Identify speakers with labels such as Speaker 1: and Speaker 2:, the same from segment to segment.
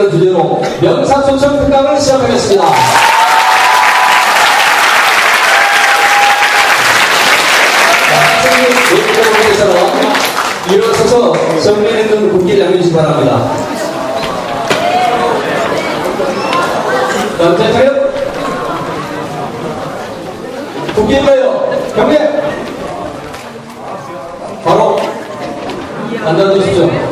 Speaker 1: 주제로 명사초청 특강을 시작하겠습니다. 선생님께서는 일어서서 정면에 있는 국기를 양해주시기 바랍니다. 남자 차렷! 국기인가요? 경례! 바로 앉아주십시오.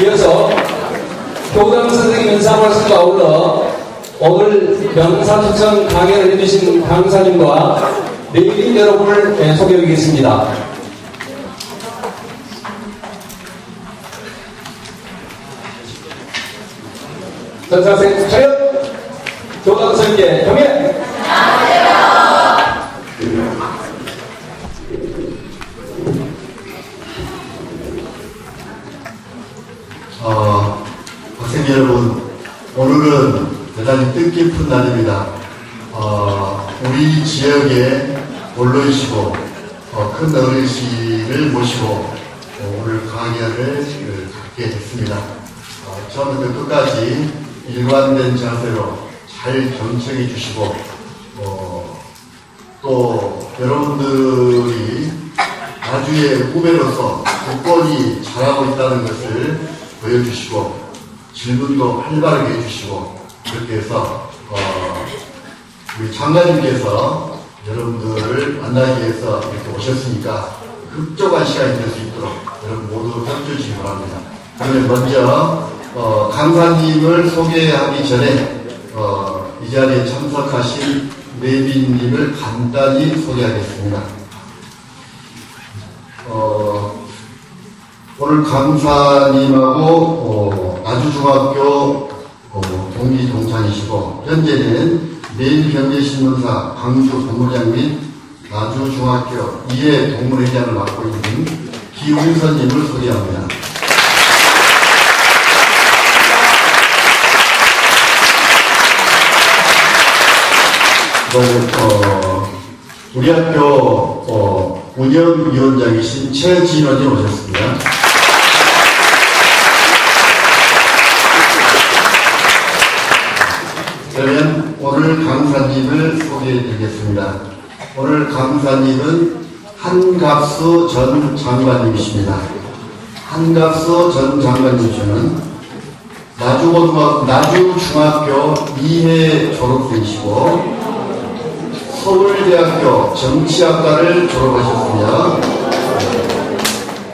Speaker 1: 이어서 교장 선생님 인사 말씀과 아울러 오늘 명사초청 강연을 해주신 강사님과 내빈 여러분을 소개하겠습니다. 전사생 차렷! 교장 선생님께 경례!
Speaker 2: 학생 여러분, 오늘은 대단히 뜻깊은 날입니다. 우리 지역에 원로이시고 큰 어르신을 모시고 오늘 강연을 갖게 됐습니다. 처음부터 끝까지 일관된 자세로 잘 경청해 주시고 또 여러분들이 나주의 후배로서 굳건히 잘하고 있다는 것을 보여주시고 질문도 활발하게 해주시고 그렇게 해서 우리 장관님께서 여러분들을 만나기 위해서 이렇게 오셨으니까 흡족한 시간이 될 수 있도록 여러분 모두 협조해 주시기 바랍니다. 그러면 먼저 강사님을 소개하기 전에 이 자리에 참석하신 내빈님을 간단히 소개하겠습니다. 오늘 강사님하고 나주중학교 동기 동창이시고 현재는 매일경제신문사 광주 본부장 및 나주중학교 이해 동문회장을 맡고 있는 기웅선님을 소개합니다. 우리 학교 운영위원장이신 최진원님 오셨습니다. 그러면 오늘 강사님을 소개해 드리겠습니다. 오늘 강사님은 한갑수 전 장관님이십니다. 한갑수 전 장관님이시는 나주중학교 2회 졸업생이시고 서울대학교 정치학과를 졸업하셨으며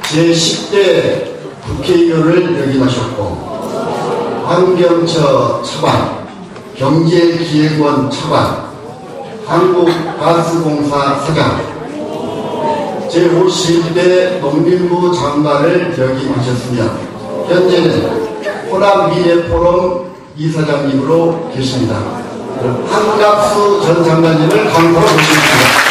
Speaker 2: 제10대 국회의원을 역임하셨고 환경처 차관, 경제기획원 차관, 한국가스공사 사장, 제51대 농림부 장관을 역임하셨으며 현재는 호남미래포럼 이사장님으로 계십니다. 한갑수 전 장관님을 강사로 모시겠습니다.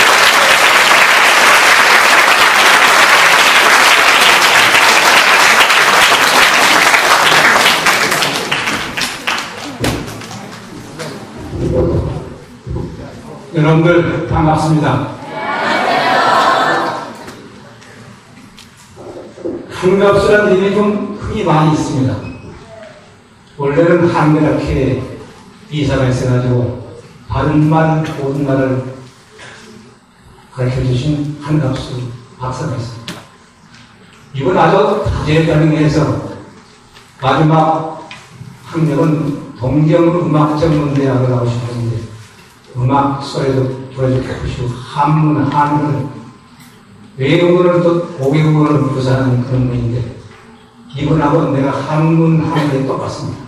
Speaker 3: 여러분들 반갑습니다. 한갑수라는 이름이 좀 흔히 많이 있습니다. 원래는 한글학회 이사가 있어가지고 바른 말, 옳은 말을 가르쳐주신 한갑수 박사가 있습니다. 이번 아주 다재다능해서 마지막 학력은 동경음악전문대학을 나오셨는데 음악 소리도 들어주고 싶으시고 한문, 한글, 외국어를 또 5개국어를 구사하는 그런 분인데 이분하고 내가 한문, 한글이 똑같습니다.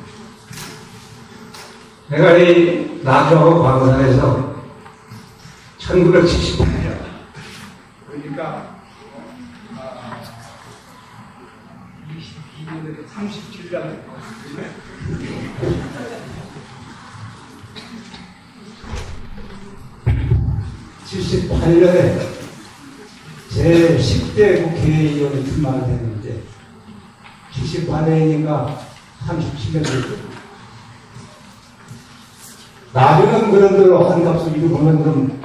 Speaker 3: 내가 이 나주하고 광산에서 1978년 그러니까 22년에 37년 78년에 제 10대 국회의원이 출마를 했는데 78년인가 37년 됐죠. 나중에는 그런 대로 한갑수 이루 보면 그럼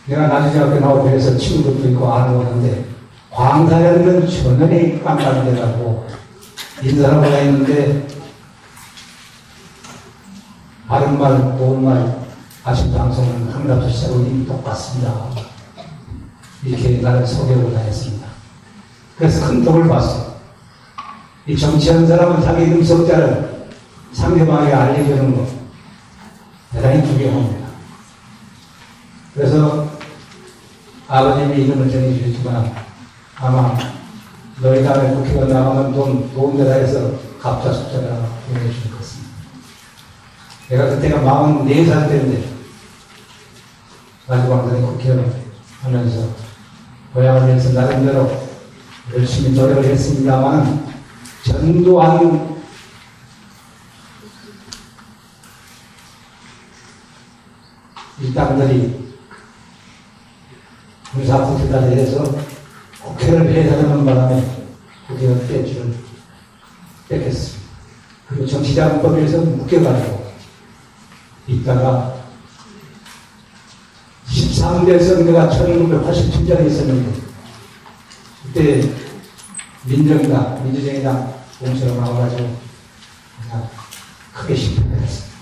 Speaker 3: 내가 나중에 나오고 그래서 친구들도 있고 아는 건데 광산에는 전원이 깜깜이라고 인사하고 다니는데 바른 말, 고운 말, 아침 방송은 한갑수 시작은 똑같습니다. 이렇게 나를 소개하고 다녔습니다. 그래서 큰 덕을 봤어. 이 정치하는 사람은 자기 음성자를 상대방에게 알려주는 거 대단히 중요합니다. 그래서 아버님이 이름을 정해주셨지만 아마 너희 다음에 국회의원 나가면 돈 좋은 데다 해서 갑자 숫자가 보내주실 것 같습니다. 내가 그때가 44살 때인데 마지막에 국회의원 하면서 고향을 위해서 나름대로 열심히 노력을 했습니다만 전두환 일당들이 군사쿠데타에 대해서 국회를 폐쇄하는 바람에 국회의원 떼줄을 뺏겼습니다. 그리고 정치자금법에서 묶여가지고 있다가 13대 선거가 1987년에 있었는데 그때 민주정의당 공천을 나와가지고 그냥 크게 실패했습니다.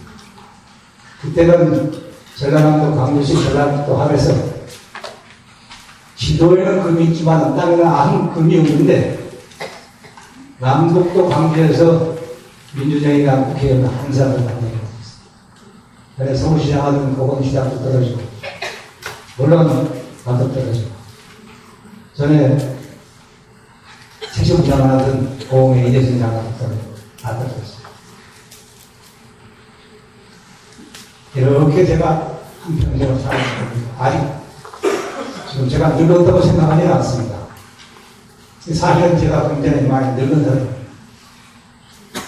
Speaker 3: 그때는 전라남도 광주시 전라북도 합에서 지도에는 금이 있지만 땅에는 아무 금이 없는데 남북도 광주에서 민주정의당 국회의원 한 사람을 만나게 됐습니다. 그래서 서울시장 하던 보건시장도 떨어지고 물론 나도 떨어지고 전에 택시부장을 하던 고흥의 이대승 장관도 떨어지고 다 떨어졌어요. 이렇게 제가 한평생을 살았습니다. 아직 지금 제가 늙었다고 생각하지는 않습니다. 사실은 제가 굉장히 많이 늙은 사람입니다.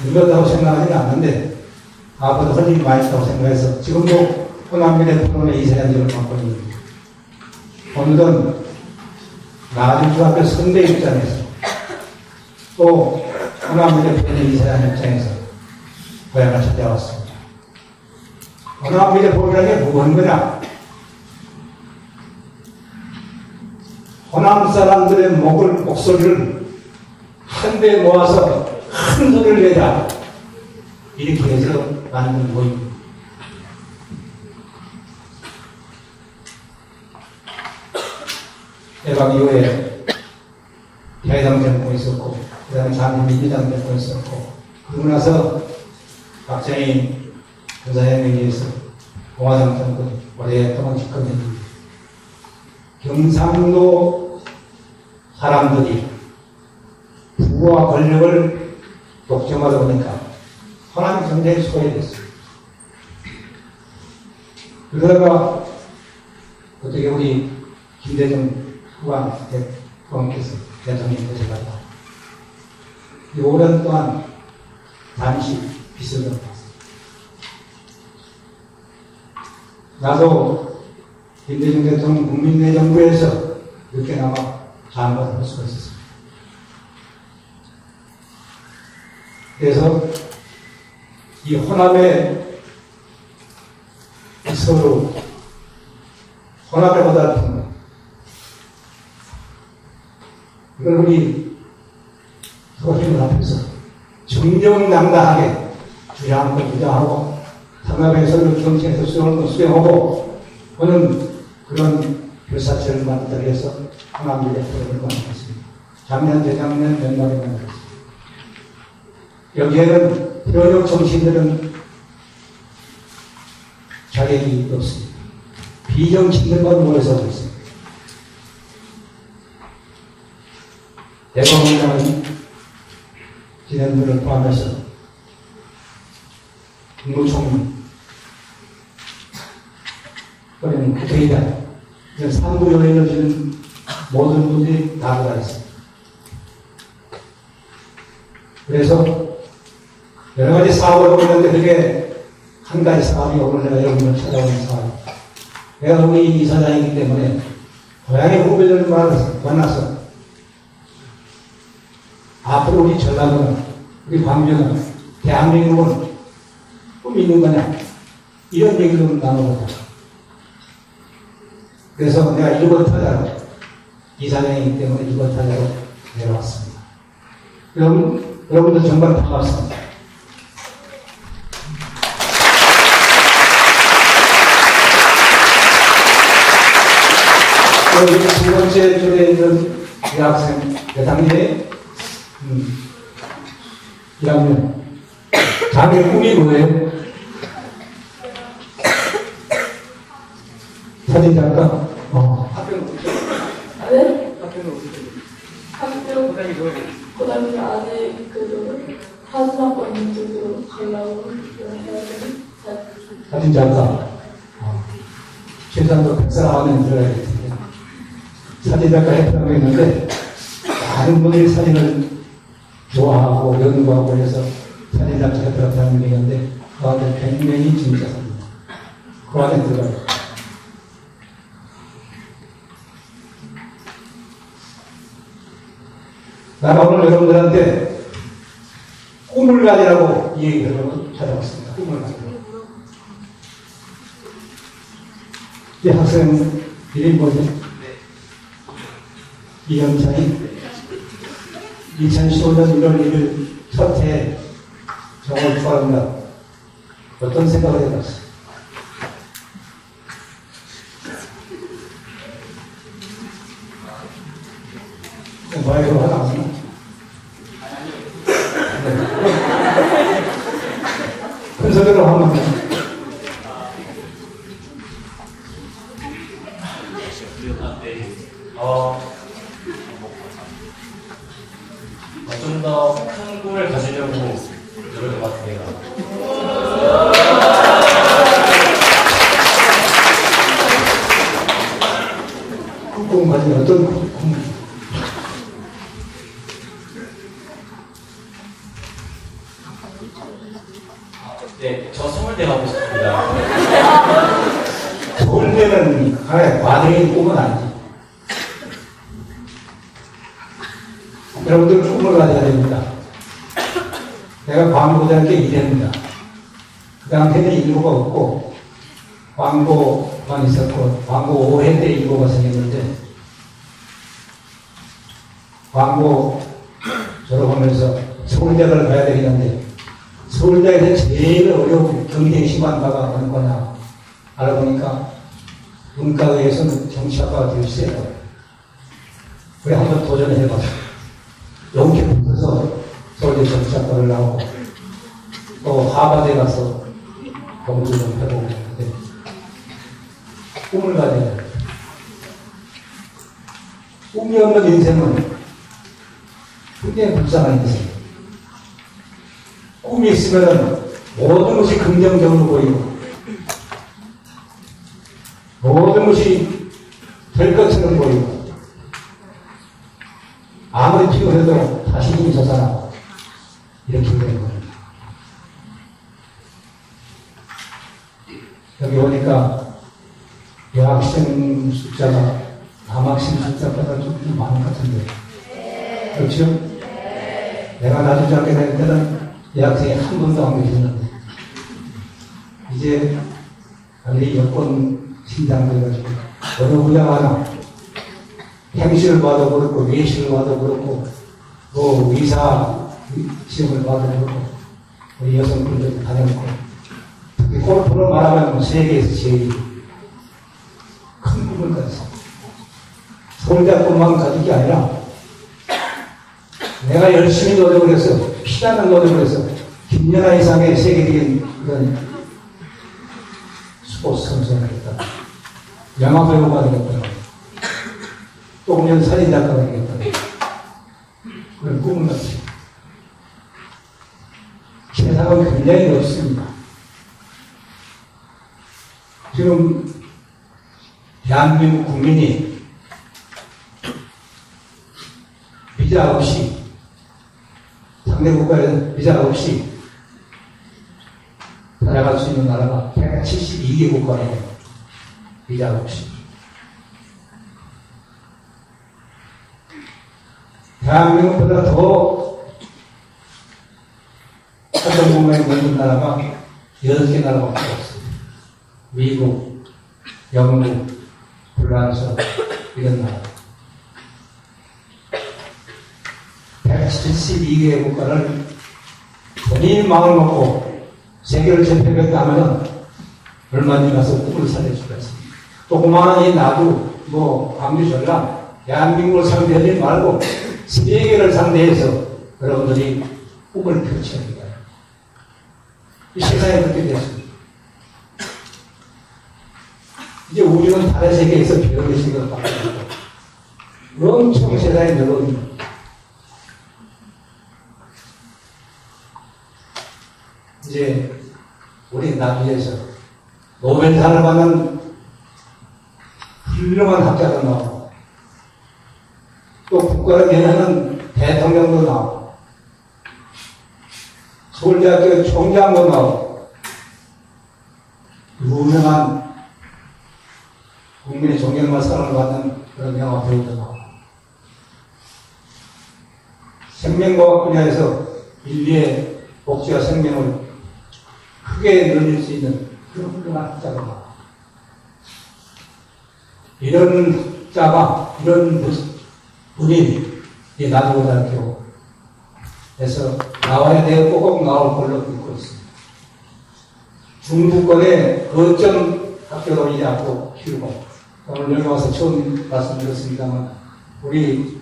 Speaker 3: 늙었다고 생각하지는 않는데 앞으로 할 일이 많이 있다고 생각해서 지금도 호남미래 프로그램의 이사장직을 맡고 있습니다. 오늘은 나중중학교 선배 입장에서 또 호남미래 프로그램의 이사장 입장에서 고향을 찾아왔습니다. 호남미래 프로그램이 무엇인 거냐? 호남 사람들의 목소리를 한데 모아서 큰 소리를 내자. 이렇게 해서 만든 모임입니다. 해방 이후에 대당 정권이 있었고, 그 다음에 자민민주당 정권이 있었고, 그러고 나서 박정희 군사혁명에 의해서 공화당 정권이 오랫동안 집권했습니다. 경상도 사람들이 부와 권력을 독점하다 보니까 호남이 굉장히 소외됐어요. 그러다가 어떻게 우리 김대중 후보께서 대통령이 되셔가지고 이 오랜 동안 잠시 빚을 졌다. 나도 김대중 대통령 국민내정부에서 이렇게나마 장관을 할 수가 있었습니다. 그래서 이 호남의 서로 호남의 고달픈 것 이걸 우리 소신을 앞에서 정정당당하게 주장하는 걸 주장하고 탄압에서는 정치에서 수용하는 걸 수용하고 하는 그런 교사체를 만들기 위해서 호남미래 프로그램을 만들었습니다. 작년, 재작년 연말에 만들었습니다. 여기에는 표적 정치인들은 자격이 없습니다. 비정치인들만 모여서 하고 있습니다. 대법원장은 지난번을 포함해서 국무총리 또는 국회의장 이런 3부 요인을 주는 모든 분들이 다 들어가 있습니다. 그래서 여러 가지 사업을 하고 있는데 그게 한 가지 사업이 오늘 내가 여러분을 찾아오는 사업입니다. 내가 우리 이사장이기 때문에 고향의 후배들을 만나서 앞으로 우리 전라도는 우리 광주는 대한민국은 꿈이 있는 거냐 이런 얘기를 나눠보자. 그래서 내가 1번 타자로, 이사장이기 때문에 1번 타자로 내려왔습니다. 여러분들 정말 반갑습니다. 여기 두 번째 줄에 있는 대학생, 대학년에 1학년. 자기 꿈이 뭐예요? 사진작가? 학교는 어떻게?
Speaker 4: 네?
Speaker 3: 학교는 어떻게?
Speaker 4: 학교 고등학교 아직 사진학원 쪽으로 가려고 해야 되는
Speaker 3: 사진작가. 최소한도 100사람 안에 들어야 될 텐데. 사진작가 했다고 했는데, 많은 분들이 사진을 좋아하고 연구하고 해서 사진작가 했다는 얘기인데, 그 안에 100명이 진짜 사진. 그 안에 들어가요. 나는 오늘 여러분들한테 꿈을 가지라고 이 얘기를 찾아왔습니다. 꿈을 가지라고. 이 학생 이름이 뭐죠? 이영찬이 2015년 1월 1일 첫해 정월 축하합니다. 어떤 생각을 해봤어요? 뭐예요? 하나 없나? 큰 소리로 하면
Speaker 5: 좀 더 큰 꿈을 가지려고 노력을 같아요.
Speaker 3: 꿈 가지면 어떤 꿈?
Speaker 5: 네, 저 서울대 가고 싶습니다.
Speaker 3: 서울대는 하나의 과정의 꿈은 아니지. 여러분들 꿈을 가져야 됩니다. 내가 광고대학교 2대입니다. 그 당시에는 인구가 없고, 광고만 있었고, 광고 5회 때 인구가 생겼는데, 광고 졸업하면서 서울대학을 가야 되겠는데, 서울대에서 제일 어려운 경쟁이 심한 바가 어느 거냐 알아보니까 문과의에서는 정치학과가 제일 세요. 그래 한번 도전해봤어요. 용기 붙어서 서울대 정치학과를 나오고 또 하버드에 가서 공부 좀 해보고 있는데 꿈을 가져야 돼요. 꿈이 없는 인생은 굉장히 불쌍한 인생이에요. 꿈이 있으면 모든 것이 긍정적으로 보이고 모든 것이 될 것처럼 보이고 아무리 피곤해도 다시 힘이 솟아나고 이렇게 되는 겁니다. 여기 오니까 여학생 숫자가 남학생 숫자보다 좀 많은 것 같은데 그렇죠? 내가 나중에 학교 다닐 때는 대학생이 한 번도 안 계셨는데 이제 우리 여권 신장도 해가지고 어느 분야 하나 행시를 봐도 그렇고 외시를 봐도 그렇고 또 의사 시험을 봐도 그렇고 우리 여성분들도 다녔고 특히 골프를 말하면 세계에서 제일 큰 꿈을 가졌어요. 서울대학교만 가진 게 아니라 내가 열심히 노력을 해서 피나는 노력을 해서 김연아 이상의 세계적인 그런 스포츠 선수가 되겠다. 영화배우가 되겠다. 똥년 사진작가가 되겠다. 그런 꿈을 가지고 세상은 굉장히 넓습니다. 지금 대한민국 국민이 비자 없이 상대 국가에 비자 없이 살아갈 수 있는 나라가 172개 국가예요. 비자 없이. 대한민국보다 더 사전 공간에 있는 나라가 6개 나라밖에 없습니다. 미국, 영국, 불란서 이런 나라 172개의 국가를 본인이 마음을 먹고 세계를 제패했다 하면 얼마든지 가서 꿈을 살릴 수가 있습니다. 조그마한 이 나도 광주 전남 대한민국을 상대하지 말고 세계를 상대해서 여러분들이 꿈을 펼쳐야 합니다. 이 세상에 그렇게 됐습니다. 이제 우리는 다른 세계에서 별의 세계로 바뀌었다. 엄청 세상에 넓어집니다. 이제 우리 남미에서 노벨상을 받는 훌륭한 학자도 나오고 또 국가를 대하는 대통령도 나오고 서울대학교 총장도 나오고 유명한 국민의 존경과 사랑을 받는 그런 영화 배우도 나오고 생명과학 분야에서 인류의 복지와 생명을 크게 늘릴 수 있는 그런 훌륭한 학자가 나옵니다. 이런 학자가, 이런 분이 이 나주고등학교에서 나와야 되고 꼭 나올 걸로 믿고 있습니다. 중부권의 거점 학교로 이제 앞으로 키우고, 오늘 여기 와서 처음 말씀드렸습니다만, 우리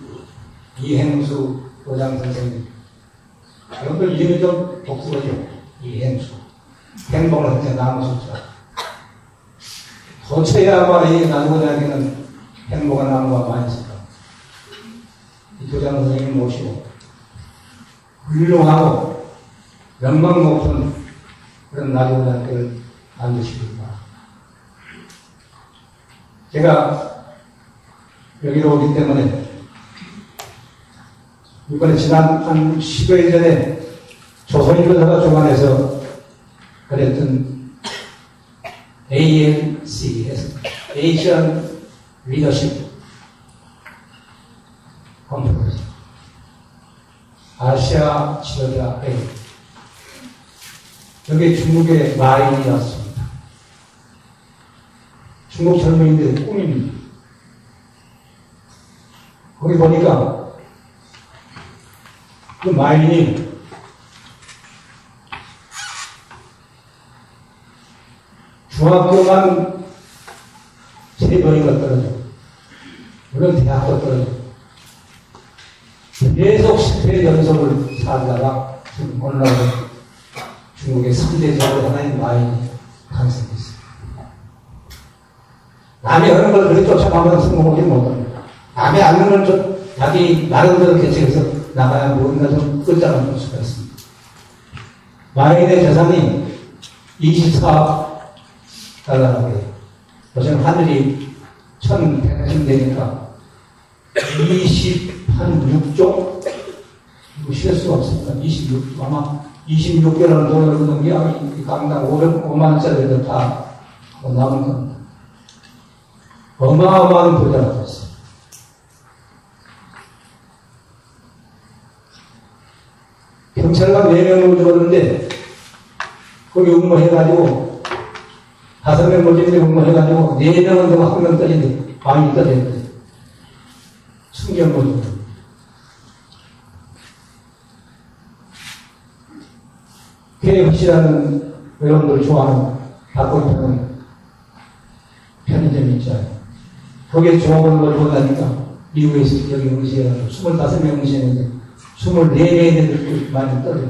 Speaker 3: 이행수 도장 선생님, 여러분들 이름이 좀 독특하죠? 이행수. 행복을 현재 나누셨죠. 도처야마 이 나누고등학교는 행복한 나무가 많이 있습니다. 이 교장 선생님 모시고 훌륭하고 명망 높은 그런 나누고등학교를 만드시기 바랍니다. 제가 여기로 오기 때문에 이번에 지난 한 10여일 전에 조선일보사가 주관해서 그랬던 ALC에서 Asian Leadership Conference 아시아 지도자 회의 여기 중국의 마인이 왔습니다. 중국 젊은이들의 꿈입니다. 거기 보니까 그 마인이 중학교만 3번이가 떨어져. 물론 대학도 떨어져. 계속 실패 연속을 살다가 지금 오늘날 중국의 3대 제국 하나인 마인이 탄생했습니다. 남이 하는 걸 그렇게 쫓아가면 성공하지 못합니다. 남이 하는 걸 좀 자기 나름대로 개척해서 나가야 뭔가 좀 끝장을 볼 수가 있습니다. 마인의 재산이 24억 달러라고 해요. 요즘 하늘이 1100쯤 되니까 26조? 이거 쉴 수가 없습니다. 26조. 아마 26개라는 돈을 넣는 게 강당 500만원짜리도 다 남은 겁니다. 어마어마한 부자가 됐어요. 경찰관 4명을 줬는데 거기 응모해가지고 5명 모집에 응모해가지고 4명은 더 한 명 떨린데 많이 떨렸는데 숨겨 모집. KFC라는 여러분들 좋아하는 닭고기파는 편의점이 있잖아요. 거기에 좋은 걸 보다니까 미국에서 여기 응시해가지고 25명 응시했는데 24명이 많이 떨어요.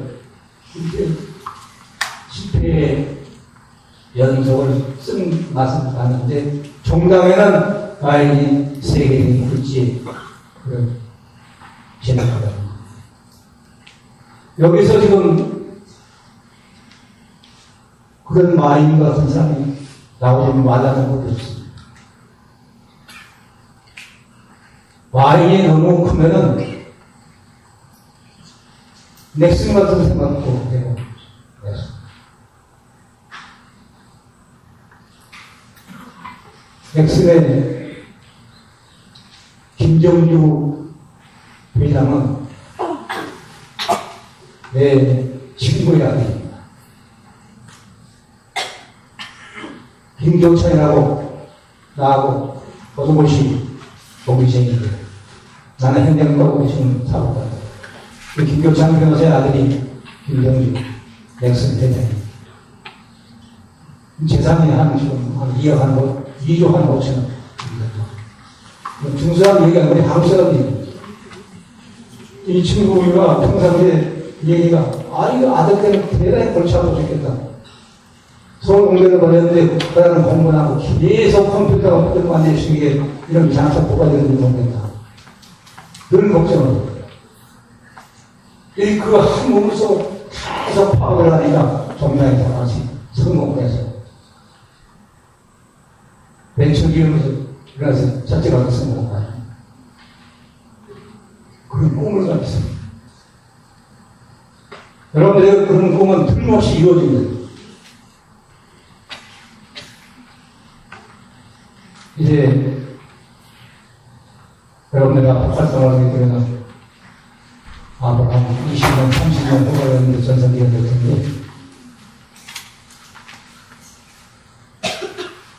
Speaker 3: 이제 실패의 연속을 쓴 맛은 나는데 종강에는 아이는 세계적인 굴지의 그런 진학하다. 여기서 지금 그런 마인 같은 사람이 나오지 말라는 것도 없습니다. 마인이 너무 크면은 넥슨 같은 생각도 되고 넥슨의 김정주 회장은 내 친구의 아들입니다. 김경찬이라고 나하고 모든 것이 도기쟁이인데 나는 행정가고 지금 사고한다. 김교창 변호사의 아들이 김정주 넥슨 대장입니다. 재산이 지금 한 2억 한 2조 한 5천원. 중수한 얘기가 우리 한국 사람이 이 친구가 평상시에 얘기가 이거 아들 때문에 대단히 골치 아프고 죽겠다. 서울 공대를 보냈는데 그다는 공부는 하고 계속 컴퓨터가 붙들고 앉아있으니 이런 장사 뭐가 되는지 모르겠다. 그런 걱정을 해요. 그 한 몸으로서 계속 파악을 하니까 종량이 다같이 성공을 해서 벤처기업에서 일어나서 자체가 성공을 하죠. 그런 꿈을 가졌습니다. 여러분들 그런 꿈은 틀림없이 이루어집니다. 이제 여러분들 앞으로 활동을 하게 되면 앞으로 한 20년, 30년 후에 전성기가 될 텐데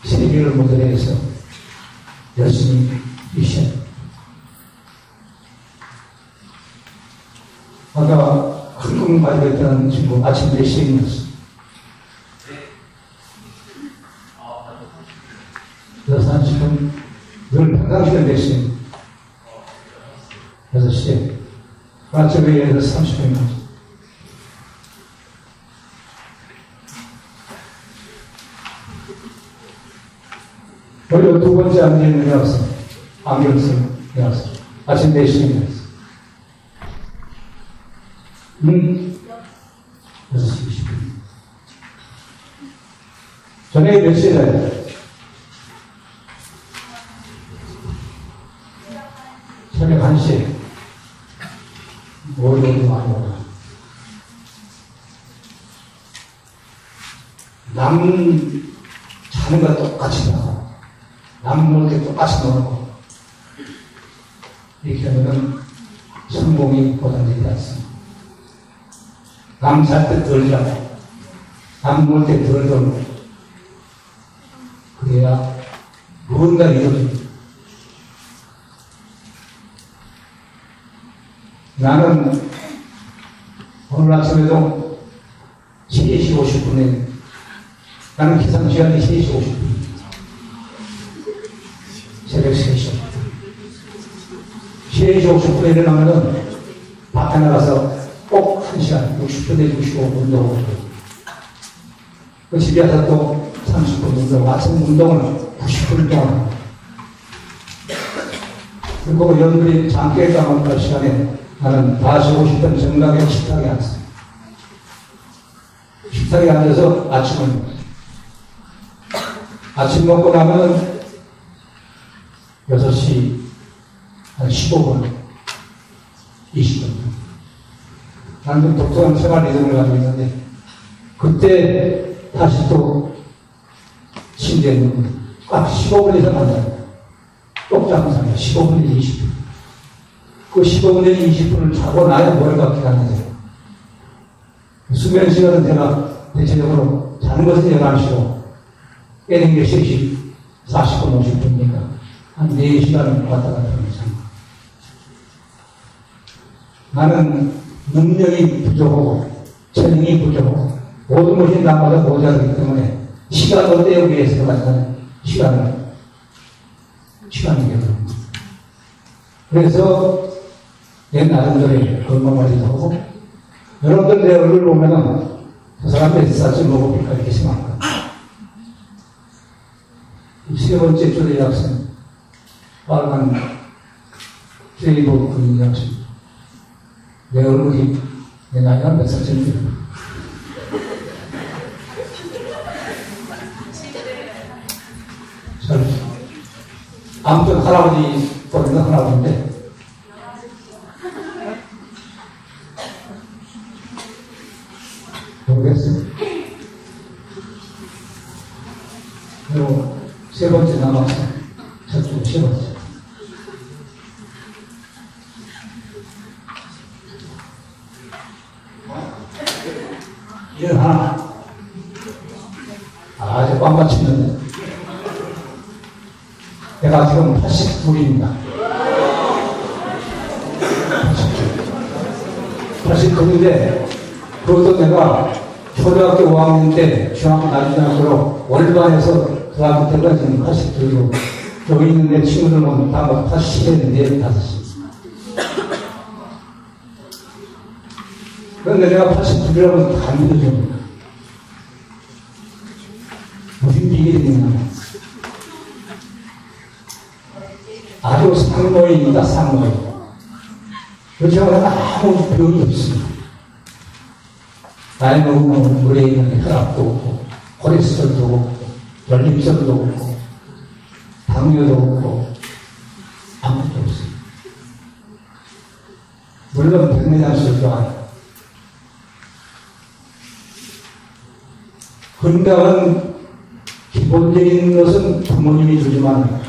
Speaker 3: 세계를 모델해서 열심히 미션. 아까 큰 꿈을 가지고 있다는 친구 아침 4시에 일어났어. 그래서 한 지금 늘 평상시간 4시에 6시에 아침에 일어나서 30분 가죠. 그리고 두 번째 안경을 일어났어. 안경을 쓰고 일어났어. 아침 4시에 일어났어. 6시 20분. 저녁에 몇 시에 자요? 저녁 1시에. 월요일도 많이 오나. 남 자는 거 똑같이 나고, 남 놀 때 똑같이 놀고, 이렇게 하면 성공이 보장되지 않습니다. 남 잘 때 덜 자고, 남 놀 때 덜 놀고, 그래야 무언가 이루어집니다. 나는 오늘 아침에도 3시 50분에 나는 기상시간이 3시 50분 새벽 3시 50분 3시 50분에 일어나면 밖에 나가서 꼭 1시간 60분에 65분 운동을 하고 그 집에 와서 또 30분 운동 아침 운동을 90분 동안 하고 그리고 여러분들이 잠깨 가는 시간에 나는 다시 50분 정각에 식탁에 앉았어요. 식탁에 앉아서 아침을 먹어요. 아침 먹고 나면 6시 한 15분, 20분. 나는 좀 독특한 생활 리듬을 가지고 있는데, 그때 다시 또 침대에 누우면 꽉 15분 이상 앉아요. 똑같은 상태, 15분에서 20분. 그 15분에서 20분을 자고 나야 머리가 기다리는데, 수면 시간은 제가 대체적으로 자는 것은 11시고, 깨는 게 3시 40분, 50분이니까, 한 4시간을 왔다 갔다 하면서. 나는 능력이 부족하고, 재능이 부족하고, 모든 것이 나보다 모자르기 때문에, 시간을 때우기 위해서 가지고 시간을 이겨요. 그래서, 내 나름대로의 건강관리도 하고, 여러분들 내 얼굴 보면은, 그 사람 뱃살쯤 먹어볼까 이렇게 생각합니다. 세 번째 줄의 학생, 빨간 페이북 그린 학생. 내 얼굴이, 내 나이가 몇 살쯤 돼요? 아무튼 할아버지 보는 할아버지인데, 모르겠어요. 그리고 세 번째 남았어. 저쪽 세 번째. 이런 하나. 아주 꽉 맞추는데. 내가 내가 지금 82입니다. 82인데, 그것도 내가 초등학교 5학년 때 중학교 나중학교로 월반에서 그 다음 때가 지금 82이고, 여기 있는 내 친구들은 다 80인데 5이. 그런데 내가 82라고 다 믿어줍니다. 무슨 비밀이냐. 아주 상노입니다, 상노. 그렇지만 아무 병이 없습니다. 나이 먹으면 물에 있는 혈압도 없고, 콜레스테롤도 없고, 열림성도 없고, 당뇨도 없고, 아무것도 없습니다. 물론 백내장수를 좋아해요. 건강은 기본적인 것은 부모님이 주지만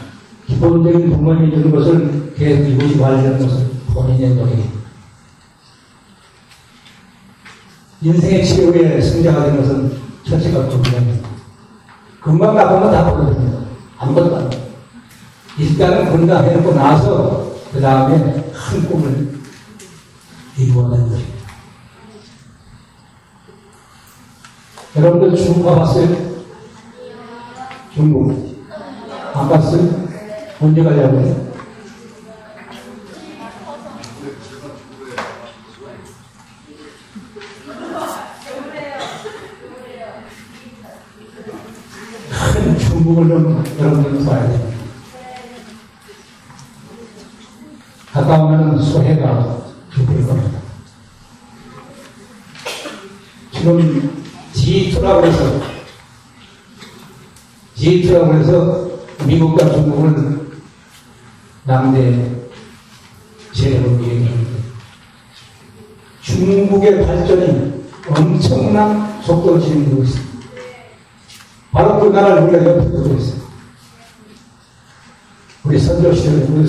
Speaker 3: 기본적인 부모님이 주는 것을 계속 이것이 관리하는 것은 본인의 노력입니다. 인생의 치료에 승자가 되는 것은 첫째가 건강입니다. 건강 나쁘면 다 버려집니다. 아무것도 안 돼요. 일단은 건강해놓고 나서 그 다음에 큰 꿈을 이루어내는 것입니다. 여러분들 중국 가봤어요? 중국. 안 갔어요? 언제 가려고 해요? 큰 중국을 좀 여러분들 봐야 됩니다. 갔다 오면 소해가 죽을 겁니다. 지금 G2라고 해서 미국과 중국을 양대 제대로 얘기합니다. 중국의 발전이 엄청난 속도로 진행되고 있습니다. 바로 그 나라를 우리가 옆에 두고 있어요. 우리 선조 시대는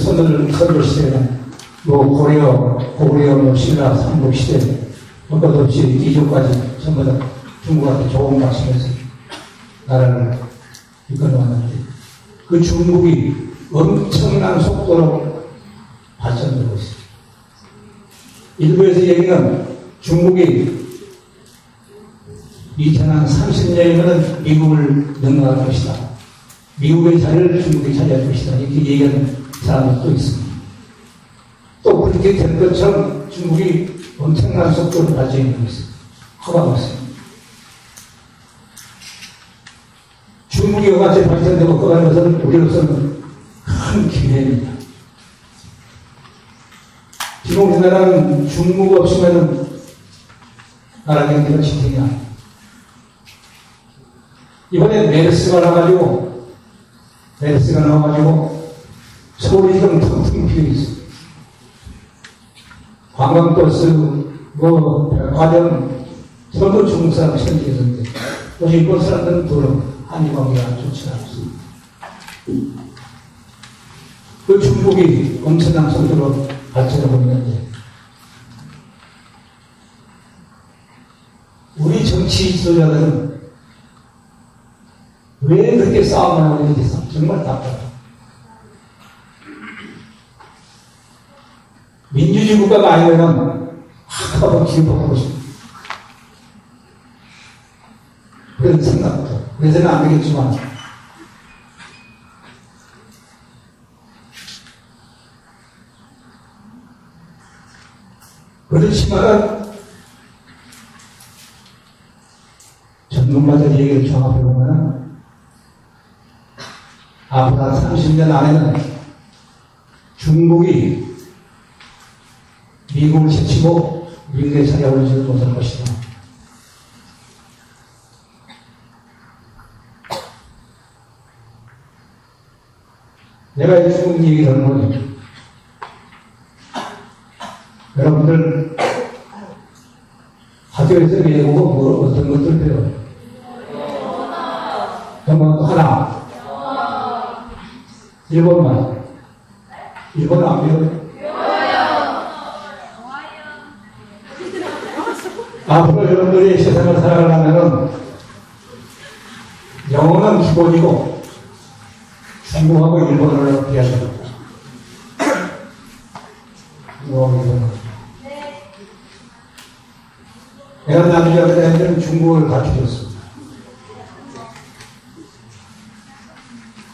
Speaker 3: 고구려, 신라, 삼국 시대, 것없이 이전까지 전부 다 중국한테 조금 맞추면서 나라를 이끌어왔는데, 그 중국이 엄청난 속도로 발전되고 있습니다. 일부에서 얘기는 중국이 2030년이면 미국을 능가할 것이다. 미국의 자리를 중국이 차지할 것이다. 이렇게 얘기하는 사람도 또 있습니다. 또 그렇게 된 것처럼 중국이 엄청난 속도로 발전하고 있습니다. 하고 있습니다. 중국이 이같이 발전되고 그가는 것은 우리로서는 큰 기회입니다. 지금 우리나라는 중국 없으면 나라 경제가 지탱이 안 돼요. 이번에 메르스가 나와가지고 서울이 지금 텅텅 비어 있어요. 관광버스, 백화점, 전부 중국 사람 생기겠는데, 또 일본 사람들은 별로 한일관계가 좋지 않습니다. 그 중국이 엄청난 속도로 발전하고 있는데, 우리 정치 지도자들은 왜 그렇게 싸움을 하고 있는지 정말 답답해요. 민주주의 국가가 아니면 한번 기업하고 싶어요. 그런 생각도. 그래서는 안 되겠지만, 그렇지만 전문가들 얘기를 종합해보면 앞으로 한 30년 안에는 중국이 미국을 제치고 미국의 자리에 올리지 못할 것이다. 내가 이 중국 얘기를 하는 건 여러분들 학교에서 배우고 어떤 것들 배워요? 영어 하나, 일본말. 일본 안 배워요? 앞으로 여러분들이 세상을 살아가려면 영어는 기본이고 중국하고 일본을 비하합니다. 중국하고 일본. 내가 남자들한테는 중국을 가르쳐줬습니다.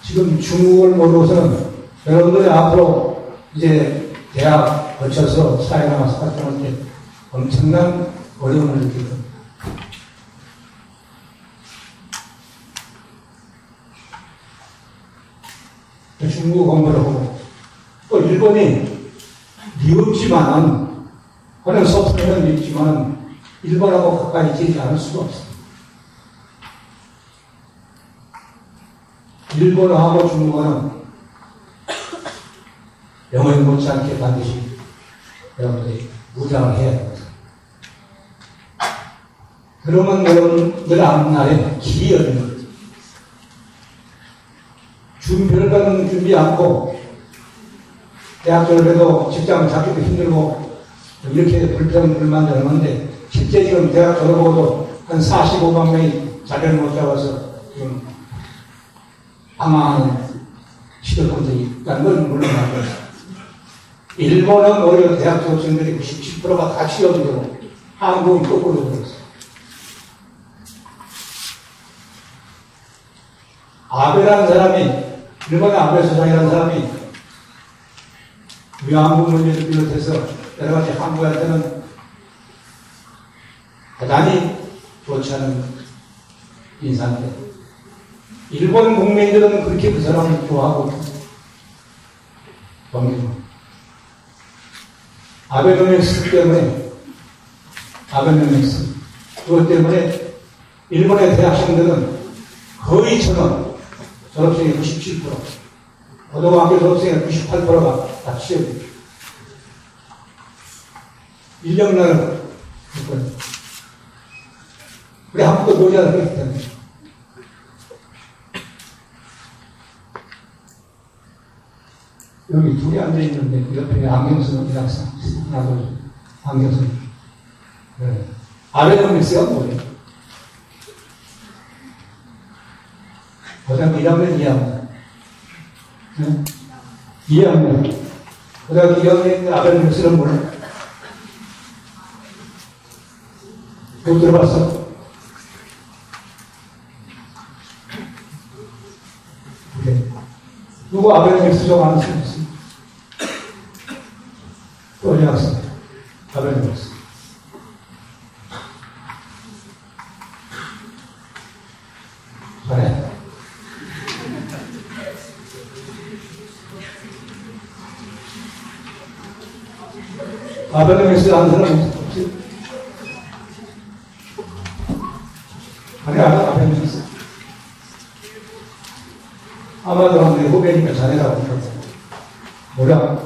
Speaker 3: 지금 중국을 모르고서는 여러분들이 앞으로 이제 대학 거쳐서 사회 나가서 활동할 때 엄청난 어려움을 느낄 겁니다. 중국 공부를 하고 또 일본이 미흡지만은 어느 소프트웨어는 있지만 일본하고 가까이 지지 않을 수가 없습니다. 일본하고 중국어는 영어에 못지않게 반드시 여러분들이 무장을 해야 됩니다. 그러면 여러분들 앞날에 길이 열린 거죠. 별다른 준비 않고 대학 졸업해도 직장 잡기도 힘들고 이렇게 불평불만 되는데 실제 지금 대학 졸업하고도 한 45만 명이 자리를 못 잡아서 지금 방황하는 시도권들이 있다는 걸 물러나고 있습니다. 일본은 오히려 대학 졸업생들이 97%가 다 취업이고 한국은 거꾸로 되었어요. 아베라는 사람이 일본의 아베 수상이라는 사람이 위안부 문제를 비롯해서 여러 가지 한국한테는 대단히 좋지 않은 인사인데 일본 국민들은 그렇게 그 사람을 좋아하고 동의합니다. 아베노믹스 때문에 그것 때문에 일본의 대학생들은 거의 졸업생의 97%, 고등학교 졸업생의 98%가 다 취업입니다. 1년날 우리 한국도 모자를 그렇기 때문에 여기 둘이 앉아있는데 옆에 안경쓰는 이학생 나도 안경쓰는 네. 아베노믹스가 뭐예요? 고등학교 1학년 2학년 네? 2학년 고등학교 2학년 아베노믹스는 뭐예요? 못 들어봤어? 네. 누구 아베노믹스 좀 아는 사람 있어요? 또 어디 학생? 아베노믹스. 그래. 아베노믹스 아는 사람 없어요? 아니, 아베노믹스. 아마도 내 후배니까 자네라고 그러고. 몰라?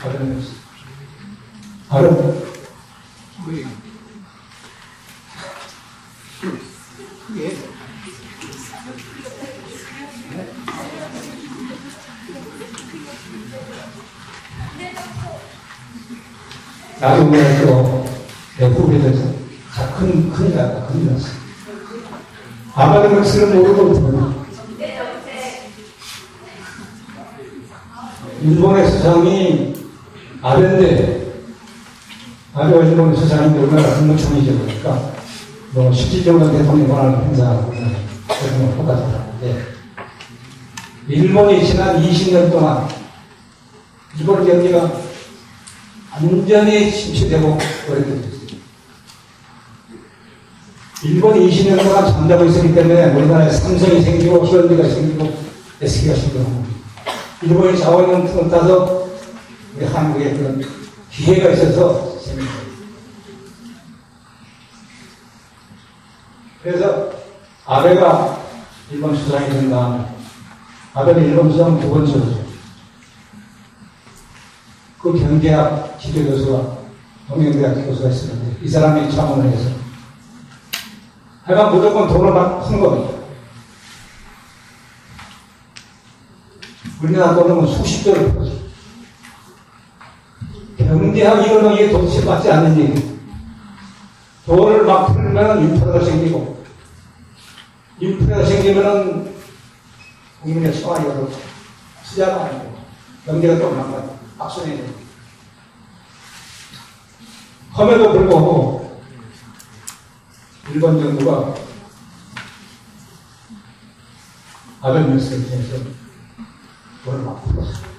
Speaker 3: 아베노믹스. 알아? 그게 나중에 또 내 후배들에서 큰일 났어. 아베노믹스를 모르고 있거든요. 일본의 수상이 아베인데, 아베가 일본의 수상인데 우리나라 국무총리죠. 그러니까, 뭐, 실질적으로 대통령이 원하는 행사하고, 그런 거 똑같은데, 일본이 지난 20년 동안, 일본 경기가 완전히 침체되고, 그랬게 됐어요. 일본이 20년 동안 잠자고 있었기 때문에 우리나라에 삼성이 생기고, 현대가 생기고, SK가 생기고, 일본이 자원을 따서 우리 한국에 그런 기회가 있어서 생긴 거예요. 그래서 아베가 일본 수상이 된 다음에 아베는 일본 수상 두 번째로죠. 그 경제학 지도교수가 동양대학 교수가 있었는데 이 사람이 자문을 해서 하여간 무조건 돈을 막 푼 겁니다. 우리나라 돈은 수십조를 풀었어요. 경제학 이거는 이게 도대체 맞지 않는 얘기예요. 돈을 막 풀면 인프라가 생기고 인프레가 생기면은 국민의 소화력으로 투자가 아니고 경제가 또 망가져 악순환이 됩니다. 그럼에도 불구하고 일본 정부가 아베 밀스에 대해서 돈을 막 풀었어요.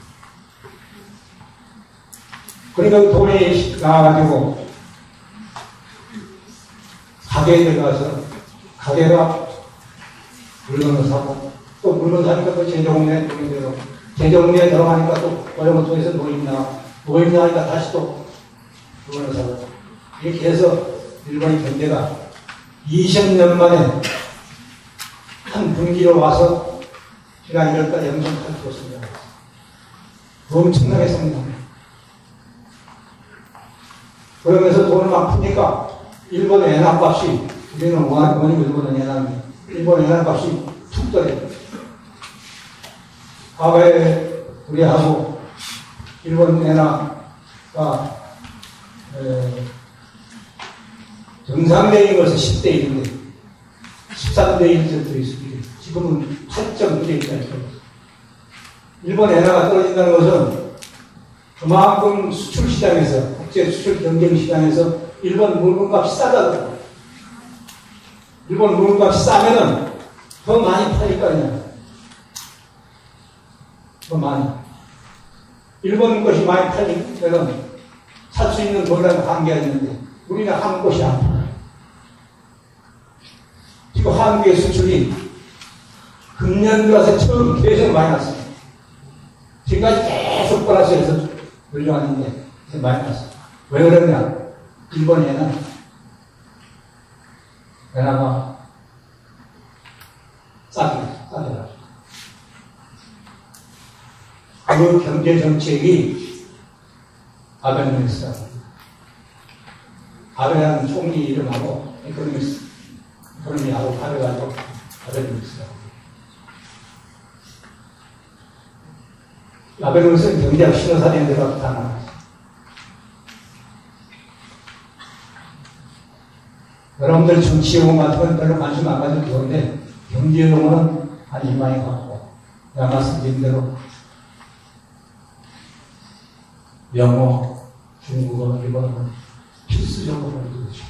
Speaker 3: 그러니까 돈이 나와가지고 가게에 들어가서 가게가 물건을 사고 또 물건 사니까 또 제조공장에 돈이 들어 제조공장에 들어가니까 또 어려운 통해서 노임 나가니까 다시 또 물건을 사고 이렇게 해서 일본의 경제가 20년 만에 한 분기로 와서 지난 1월달 영상 탈출했습니다. 엄청나게 성장합니다. 그러면서 돈을 막 푸니까 일본 엔화값이 우리는 원이 일본은 엔화인데 일본 엔화값이 툭 떨어져요. 과거에 우리하고 일본 엔화가 정상적인 것은 10대 1인데 13대 1 정도 있습니다. 지금은 8.9대 1까지. 일본 엔화가 떨어진다는 것은 그만큼 수출 시장에서 국제 수출 경쟁 시장에서 일본 물건값이 싸다고. 일본 물건값이 싸면은 더 많이 팔릴 거 아니야. 더 많이. 일본 것이 많이 팔리면 살 수 있는 돈이라는 한계가 있는데 우리는 한 곳이 안 팔아요. 지금 한국의 수출이 금년 들어서 처음 계속 많이 났습니다. 지금까지 계속 플러스에서 늘려왔는데 이제 많이 났어요. 왜 그러냐? 일본에는 엔화가 싸더라. 그 경제 정책이 아베 밀스다. 아베라는 총리 이름하고 이코노미하고 가려가지고 아베 밀스다. 아베 밀스는 경제학 신호사된 데가 다 나왔어요. 여러분들 정치 용어 같은 건 별로 관심 안 가지고 좋은데 경제 용어는 한 이만히 갖고 내가 말씀드린 대로 영어, 중국어, 일본어는 필수적으로 공부해 주십시오.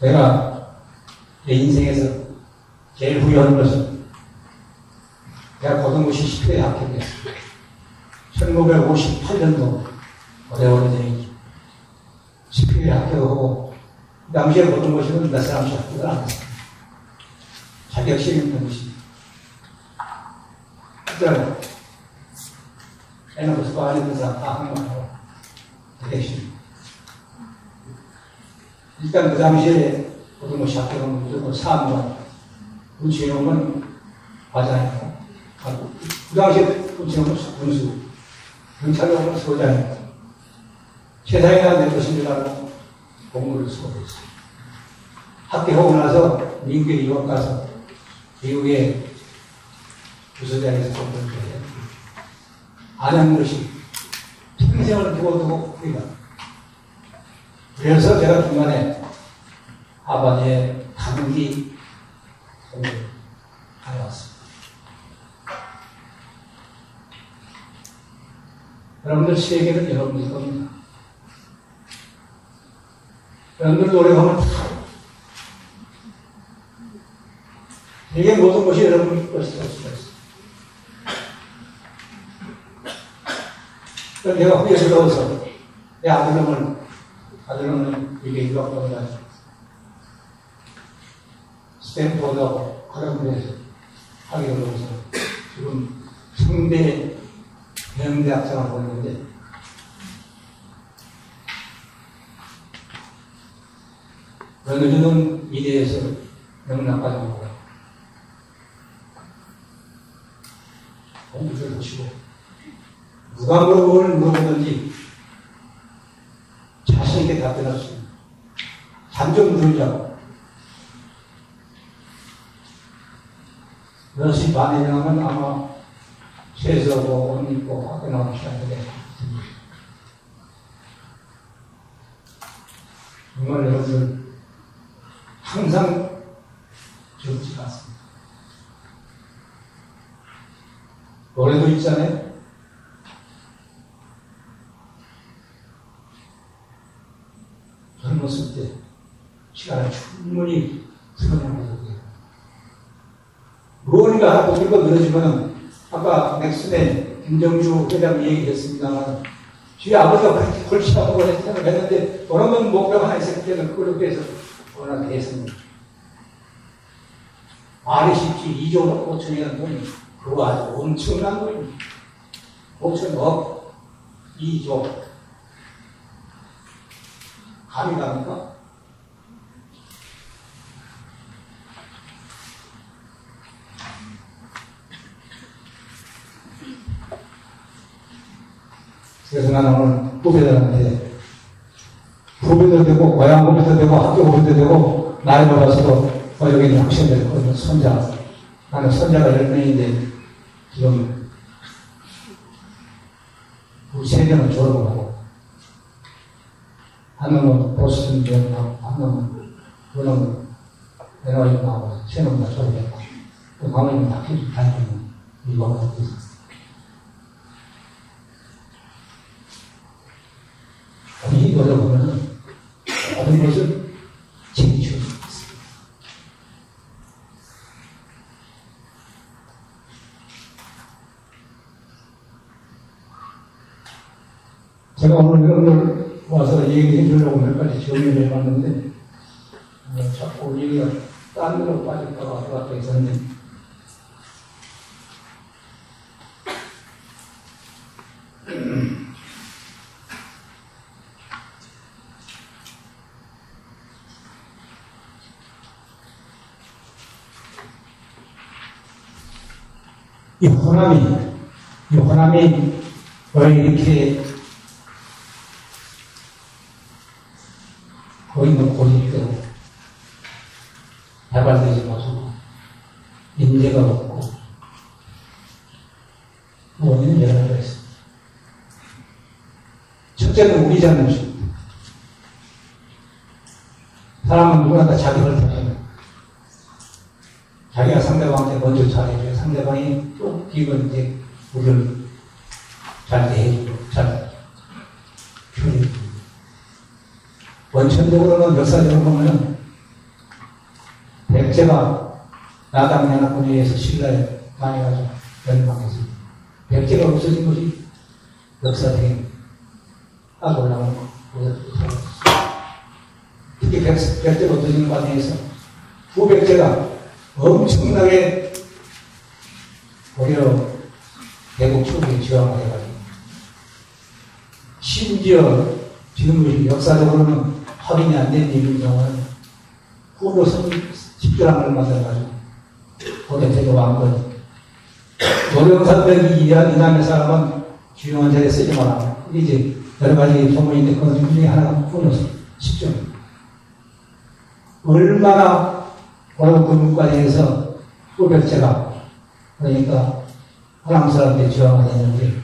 Speaker 3: 제가 내 인생에서 제일 후회하는 것은 내가 고등고시 10회에 합격했어요. 1958년도 오래오래전이죠. 10회에 합격하고 그 당시에 고등고시는 몇 사람씩 합격을 안 했어요. 자격시험 공시. 그때 에너버스 안에 있는 사람 다 하는 거예요. 자격시험. 일단 그 당시에 고등고시 합격하면 무조건 사무관, 군수용은 과장이고, 그 당시에 군수용은 군수, 경찰용은 소장이고, 세상에나 내 것입니다라고 공부를 수고했어요. 합격하고 나서 미국에 유학 가서 미국의 부서장에서 공부를 해요. 안 한 것이 평생을 두고두고 우리가. 그래서 제가 중간에 하버드에 단기 공부를 다녀왔습니다. 여러분들 세계는 여러분들 겁니다. 여러분들 노력하면 다 이게 모든 것이 여러분의 것이 될 수가 있어요. 그럼 내가 후회스러워서 내 아들놈은 이게 유학 가가지고 스탠포드하고 하버드에서 하게 되면서 지금 상대 대학생을 하고 있는데 어느주는 미래에서 명랑까지 오고 공부를 하시고 누가 뭘 물어보든지 자신있게 답변할 수 있는 단점 물으자고 그것이 반응하면 아마 세수하고 옷 입고 학교 나오는 시간이 되겠습니다. 정말 여러분들 항상 적지 않습니다. 노래도 있잖아요. 젊었을 때 시간을 충분히 수련하는 거예요. 무언가 하나 보니까 늘어지면 아까 넥슨의 김정주 회장이 얘기했습니다만 뒤에 아버지가 그렇게 골치하고 했는데 어느 건 목표가 하나 있을 때는 그걸 위해서 워낙 했습니다. 말이 쉽지 2조 5천이라는 돈이 그거 아주 엄청난 돈입니다. 5천억 2조 감이 갑니까? 그래서 나는 오늘 후배도 되고 고향 후배도 되고 학교 후배도 되고 나이 먹어서도 여기 있는 학생들 그런 손자 나는 손자가 10명인데 지금 우리 3명은 졸업을 하고 한 놈은 보스턴 대학하고 한 놈은 그놈은 NYU 나오고 세 놈은 다 졸업했고 또 나머지는 다 계속 다니는 일과가 있습니다. 이 노래 보면은 모든 것을 쟁취할 수 있습니다. 제가 오늘 와서 얘기해 주려고 몇 가지 정리를 해봤는데 자꾸 얘기가 딴 데로 빠질까 봐 그렇게 했었는데 이 호남이 왜 이렇게 거의 고립되고 개발되지 못하고 인재가 없고 원인은 여러 가지가 있습니다. 첫째는 우리 잘못입니다. 사람은 누구나 다 자기 헐떡합니다. 자기가 상대방한테 먼저 잘해줘야 상대방이 또 이건 우리를 잘 대해주고 잘 표현해주고 원천적으로는 역사적으로 보면 백제가 나당 연합군에 의해서 신라에 당해가지고 멸망했습니다. 백제가 없어진 것이 역사적인 딱 올라가는 거. 특히 백제가 없어지는 과정에서 후백제가 엄청나게 오히려 대국 초기에 저항을 해가지고 심지어 지금 역사적으로는 확인이 안 된 일인 경우는 후보 집결함을 만들어가지고 거기에 되게 왕건 노령사들이 이남의 사람은 중요한 자리에 쓰지 마라. 이게 이제 여러 가지 소문인데 그 중에 하나가 후보 집결입니다. 얼마나 어려운 군문과정에서 후백제가 그러니까 호남 사람들이 저항을 했는데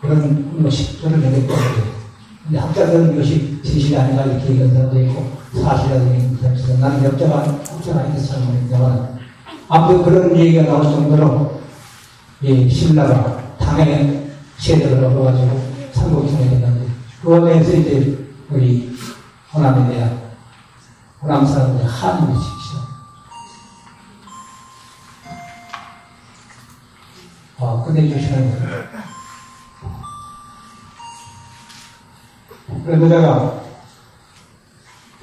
Speaker 3: 그런 식조를 내렸거든요. 근데 학자들은 이것이 진실이 아닌가 이렇게 얘기하는 사람도 있고 사실이라는 사람도 나는 역자가 아니어서 잘 모르겠지만 아무튼 그런 얘기가 나올 정도로 이 신라가 당의 세대를 얻어가지고 삼국지에 됐는데 그 안에서 이제 우리 호남에 대한 호남 사람들의 한이 미치기 끝내주시는 거예요. 그래서 제가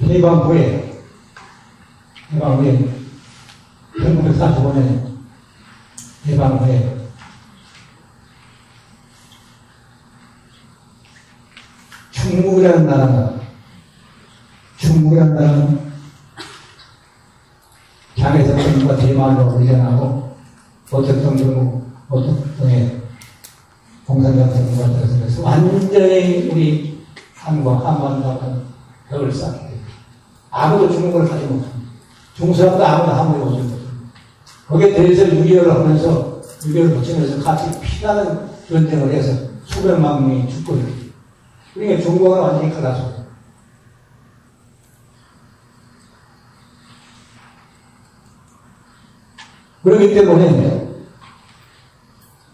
Speaker 3: 해방 후에 1945년 해방 후에 중국이라는 나라는 장애석정과 대만으로 의존하고 어택정부 어택정의 공산정부가 들어서면서 완전히 우리 한반도하고는 벽을 쌓게 됩니다. 아무도 중국을 하지 못합니다. 중국 사람도 아무도 함부로 오지 못합니다. 거기에 대해서 6.25를 하면서 6.25를 거치면서 같이 피나는 전쟁을 해서 수백만 명이 죽고 있습니다. 그러니까 중국은 완전히 갈라졌습니다. 그렇기 때문에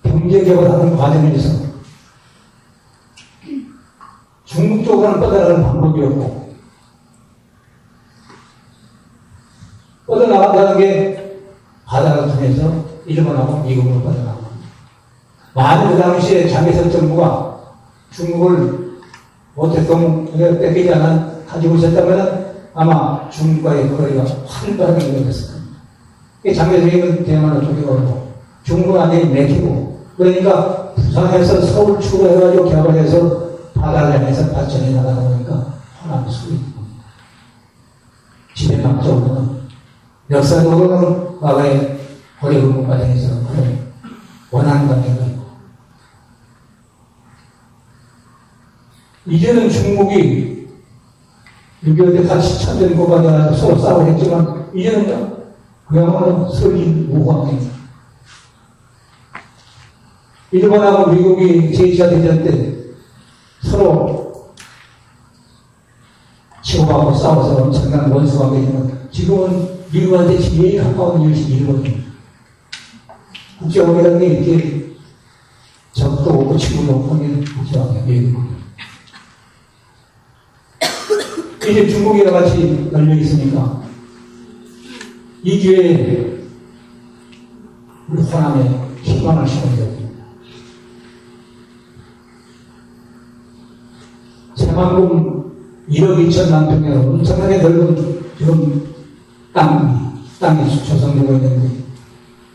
Speaker 3: 경제개발하는 과정에서 중국 쪽으로는 뻗어나가는 방법이 없고, 뻗어나간다는 게 바다를 통해서 일본하고 미국으로 뻗어나가는 겁니다. 만약 그 당시에 장개석 정부가 중국을 모태동 뺏기지 않아 가지고 있었다면 아마 중국과의 거리가 활발하게 이루어졌을 겁니다. 장개석이면 대만을 쪼개고 중국은 완전히 맥히고, 그러니까 부산에서 서울 출구해가지고 개발해서 바다를 향해서 발전해 나가다 보니까 호남이 수입이 됩니다. 지배막적으로는 역사적으로는 과거의 고려국문 과정에서 그런 원한 관계가 있고, 이제는 중국이 6.25 때 같이 참전 고관여서 서로 싸우겠지만 이제는 그야말로 설진우황입니다. 일본하고 미국이 제2차 대전 때 서로 치고받고 싸워서 엄청난 원수관계지만 지금은 미국한테 제일 가까운 이웃이 일본입니다. 국제관계라는 게 이렇게 적도 없고 친구도 없고 하는 국제관계가 미국입니다. 이제 중국이랑 같이 열려 있으니까 이 기회에 우리 호남에 희망을 심어야 됩니다. 새만금 1억 2천만 평의 엄청나게 넓은 지금 땅이 조성되고 있는데,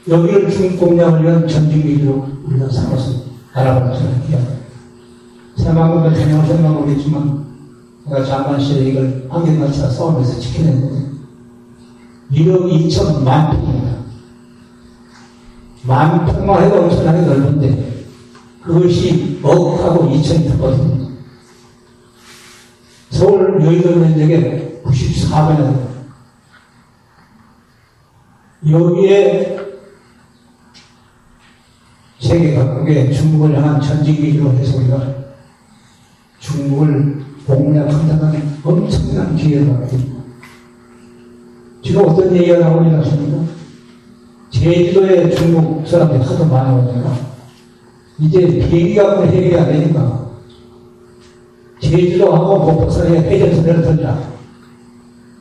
Speaker 3: 여기를 중국 공략을 위한 전진기지로 우리가 삼아서 알아보는 생각이야. 새만금을 다녀오셨나 모르겠지만 제가 장관 시절에 이걸 한경같이 싸우면서 지켜냈는데 1억 2천만 평입니다. 만 평만 해도 엄청나게 넓은데 그것이 억하고 2천이 되거든요. 서울 여의도 면적의 94배나 됩니다. 여기에 세계 각국의 중국을 향한 전진기지로 해서 우리가 중국을 공략한다는 엄청난 기회를 받게 됩니다. 지금 어떤 얘기가 나오니 하십니까? 제주도에 중국 사람들이 하도 많이 오니까 이제 비행기 갖고는 해결이 안 되니까 제주도하고 목포 사이에 해저터널을 던자.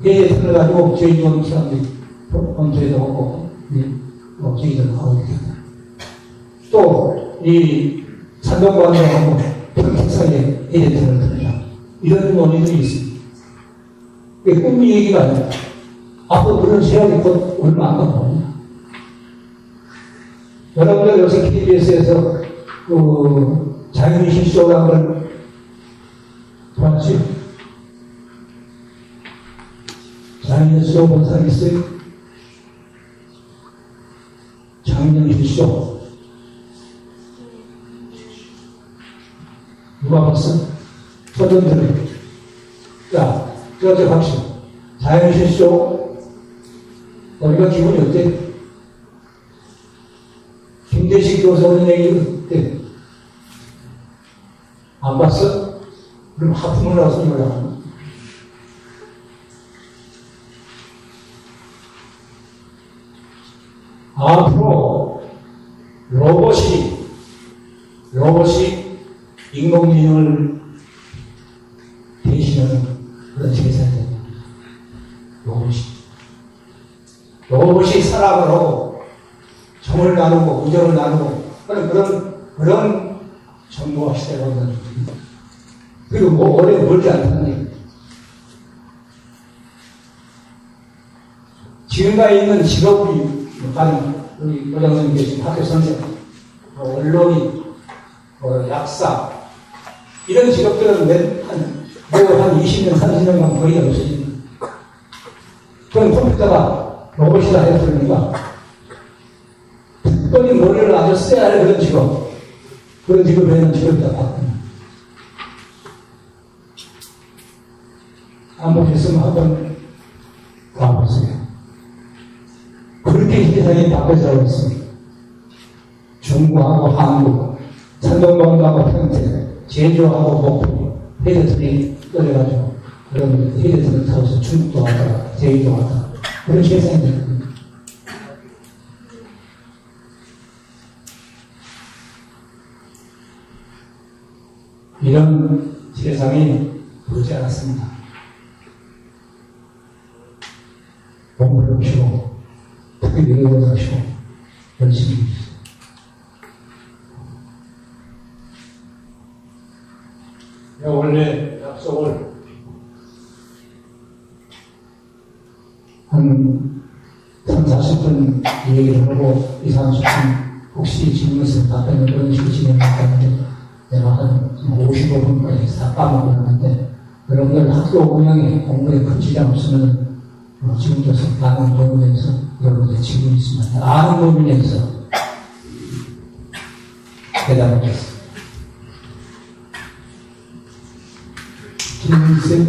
Speaker 3: 해저터널을 가지고 제주도 사람들이 본토에도 오고 제주도를 가고 있게 됩니다. 또 이 산동반도하고 평택 사이에 해저터널을 던자. 이런 원인들이 있습니다. 이게 꿈 얘기가 아니라 앞으로 그런 세월이 곧 얼마 안 가거든요. 여러분들 요새 KBS에서 그 자연의 실쇼라는 걸 봤지? 자연의 쇼 본 사람 있어요? 자연의 실쇼 누가 봤어? 소년들은 야, 저한테 박수. 자연의 실쇼 너희가 기분이 어때? 김대식 교사 오는 얘기 어때? 안 봤어? 그럼 하품을 나서 올라가는. 앞으로 로봇이 인공지능을 대신하는 그런 세상이 됩니다. 로봇이 사랑을 하고 정을 나누고 우정을 나누고 그런 정보화 시대가 온다는 겁니다. 그리고 오래 멀지 않다는 얘기입니다. 지금까지 있는 직업이 가령 우리 고장선생님 계신 학교 선생, 언론인, 약사 이런 직업들은 한 20년, 30년간 거의 없어집니다. 그건 컴퓨터가 로봇이라 해버리니까 특별히 머리를 아주 써야 할 그런 직업에는 직업이다 바꿉니다. 안 보셨으면 한번 가보세요. 그렇게 세상이 바꿔져 있습니다. 중국하고 한국, 산동반도하고 평택, 제주하고 목포, 해저들이 떨어가지고 그런 해저들을 타고서 중국도 왔다가 제주도 왔다가 그런 세상이 됩니다. 이런 세상이 보지 않았습니다. 공부를 하시고 특히 노력을 하시고 열심히 내가 원래 약속을 한 3, 40분 얘기를 하고 2, 30분 혹시 질문에서 답변을 그런 식으로 진행했다는데 내가 한 55분까지 다 까먹었는데 여러분들 학교 운영에 공부에 큰 지장 없으면 지금도 아는 부분에서 여러분들 지금 있으면 아는 부분에서 대답하겠습니다. 질문 있어요?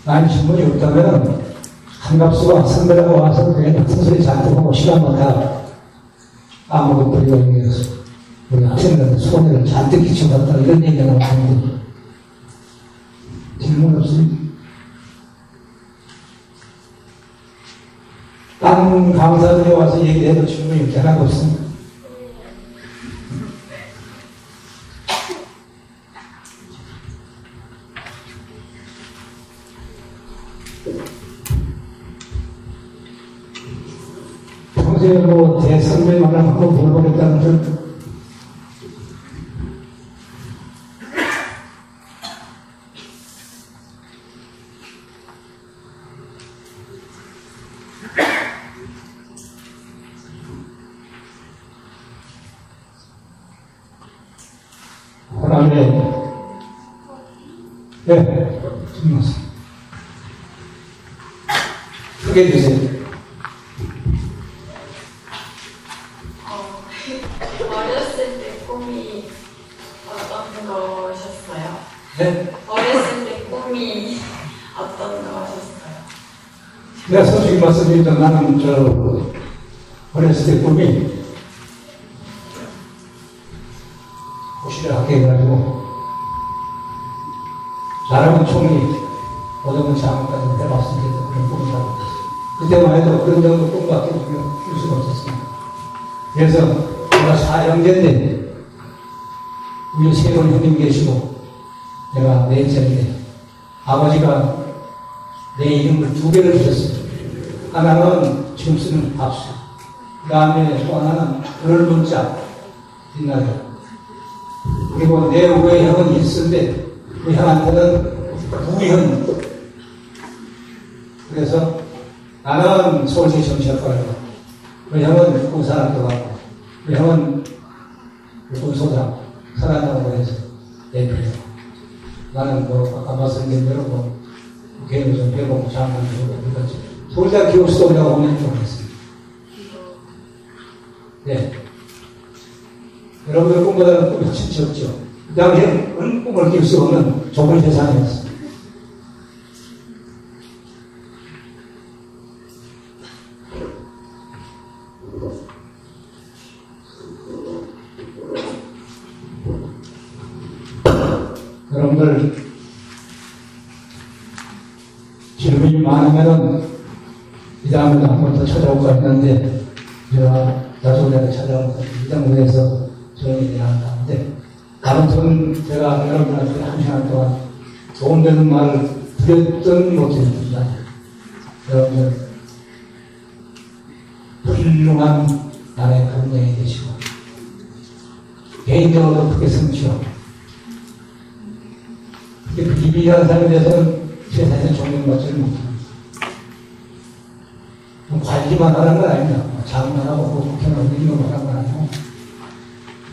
Speaker 3: 아니 질문이 없다면 한갑수가 선배라고 와서 그냥 순서리 잔뜩 하고 시간마다 아무것도 우리가 위해서 우리 학생들한테 손해를 잔뜩 끼쳐봤다 이런 얘기가 나오는데 질문 없습니다. 다른 강사들이 와서 얘기해도 질문이 하나도 없습니다. 평소에 뭐 대선배만 하고 물어보겠다는 줄 네, 질문하세요. 크게 주세요.
Speaker 6: 어렸을 때 꿈이 어떤 거셨어요?
Speaker 3: 네?
Speaker 6: 어렸을 때 꿈이 어떤 거셨어요?
Speaker 3: 내가 솔직히 말씀드리면 나는 어렸을 때 꿈이 고시를 하게 해가지고 잘하면 총리, 어쩌면 장관까지 해봤으니까 그런 꿈을 하고 그때만 해도 그런 정도 꿈밖에 줄 수가 없었습니다. 그래서 내가 4형제인데 우리 세 분 형님 계시고 내가 넷째인데 아버지가 내 이름을 2개를 주셨어요. 하나는 지금 쓰는 밥수, 그 다음에 또 하나는 그럴 문자 빛나요. 그리고 내 위에 형은 일수인데 그 형한테는 부현. 그래서 나는 서울대 정치학과라고, 그 형은 군사학교 가고, 그 형은 군소장, 사단장으로 해서 대표해요. 나는 아까 말씀드린 대로 국회의원 좀 해보고 장관 좀 해보고 그렇지. 서울대 교수도라고 보면 좀 했습니다. 네. 여러분들 꿈보다는 꿈이 진짜 없죠. 그 당시에 꿈을 낄 수 없는 좁은 세상이었습니다. 여러분들 질문이 많으면은 이 다음에도 한 번 더 찾아오고 했는데 제가 나중에 찾아오면서 이 장소에서 조용히 나왔는데 아무튼 제가 여러분한테 한 시간 동안 도움되는 말을 드렸던 못했습니다. 여러분들 훌륭한 나라의 강령이 되시고 개인적으로 크게 성취하고 비비한 사람에 대해서는 세상에 존경받지를 못합니다. 관리만 하는 건 아닙니다. 장관하고 국회의원 이런 거 하는 건 아니고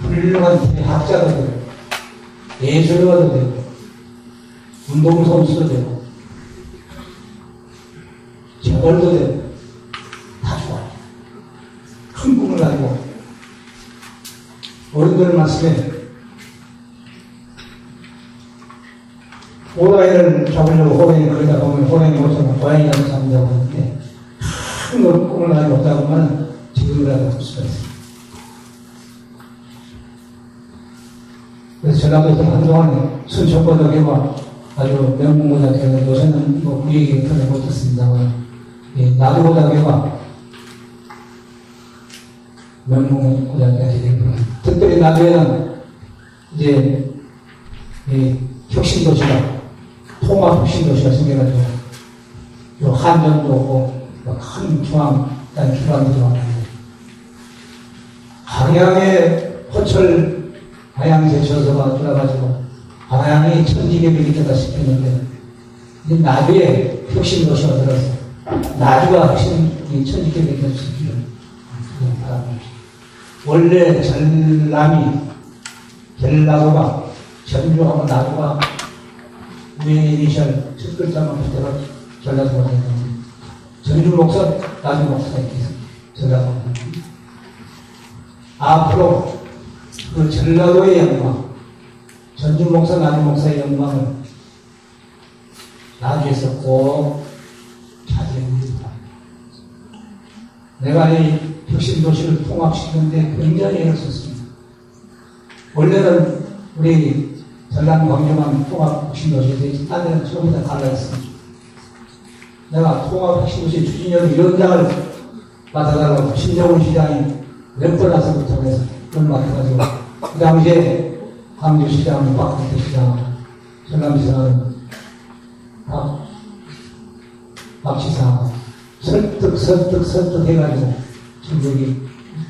Speaker 3: 훌륭한 대학자도 되고 예술가도 되고 운동선수도 되고 재벌도 되고 다 좋아요. 큰 꿈을 가지고 어른들 말씀에 호랑이를 잡으려고 호랑이 그러다 보면 호랑이 못 잡으면 고양이라도 잡는다고 하는데 큰 꿈을 가지고 없다 보면 지금이라도 볼 수가 있어요. 그래서 전라도에서 한동안 순천고등학교가 아주 명문고등학교가 요새는 그 얘기 전혀 못했습니다만 나주고등학교가 명문고등학교가 되겠구나. 특별히 나주에는 이제 혁신도시가, 통합혁신도시가 생겨가지고, 요 한전도 오고, 큰 기관이 들어왔는데, 항양에 호철 항양제철소가 들어가지고, 항양이 천지개벽이 되다 싶었는데, 나주에 혁신도시가 들어서, 나주가 천지개벽이 될 수 있기를 바랍니다. 원래 전라도가, 전주하고 나주가 우리 이니셜 첫 글자만 붙여서 전라도가 되는데, 전주 목사, 나주 목사가 있겠습니다. 전라도. 앞으로 그 전라도의 영광, 전주 목사, 나주 목사의 영광을 나주에서 꼭 차지해봅니다. 내가 이 혁신도시를 통합시키는데 굉장히 애를 썼습니다. 원래는 우리 전남 광주만 통합혁신도시에 딴 데는 전부 다 갈라졌습니다. 내가 통합혁신도시 추진위원회 위원장을 맡아달라고 신정훈 시장이 몇 번 와서부터 해서 그걸 맡아가지고 그 당시에 광주시장, 박근태 시장, 전남시장은 박시장 설득 해가지고 전국이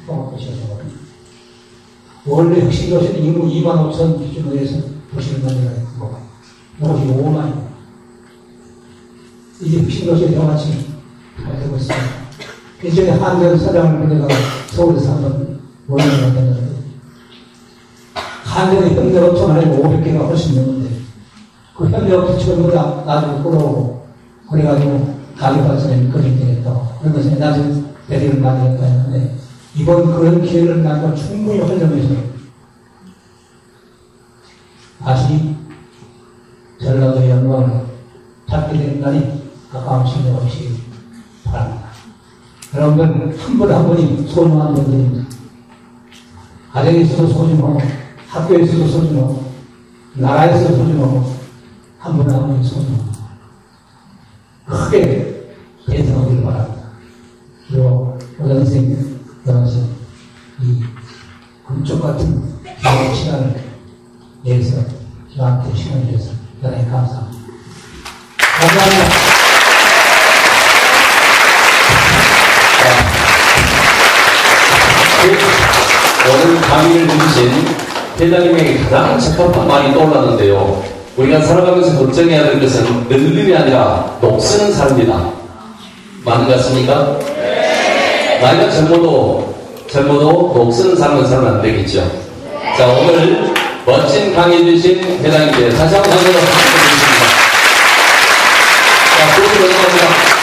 Speaker 3: 통합도시였거든요. 원래 혁신도시는 인구 2만 5천 기준으로 해서 도시를 만들어야 했고, 이것이 5만입니다. 이제 혁신도시의 정확히 잘 되고 있습니다. 이전에 한전 사장을 보내다가 서울에서 한번 모임을 했는데, 한전의 현대업체만 해도 500개가 훨씬 넘는데, 그 현대업체 처음보다 나중에 끌어오고, 그래가지고 가격발전에 거리 되겠다. 그러면서 나중에 배리를 만들었다 했는데, 이번 그런 기회를 나도 충분히 활용해서 다시 전라도의 영광을 찾게 되는 날이 가까운 시간이 없이 바랍니다. 여러분들 한 분 한 분이 소중한 분들입니다. 가정에서도 소중하고, 학교에서도 소중하고, 나라에서도 소중하고, 한 분 한 분이 소중하고, 크게 대성하기를 바랍니다. 그리고 오전 선생님, 여러분, 이 금쪽 같은 좋은 시간을 내서 저한테 시간을 내서 대단히 감사합니다. 감사합니다.
Speaker 1: 오늘 강의를 들으신 회장님에게 가장 적합한 말이 떠올랐는데요. 우리가 살아가면서 걱정해야 될 것은 늙음이 아니라 녹쓰는 삶이다. 맞는 것 같습니까? 나이가 젊어도 녹쓰는 삶을 살면 안 되겠죠. 자, 오늘 멋진 강의 주신 회장님께 다시 한번 감사드리겠습니다. 자, 수고 많으셨습니다.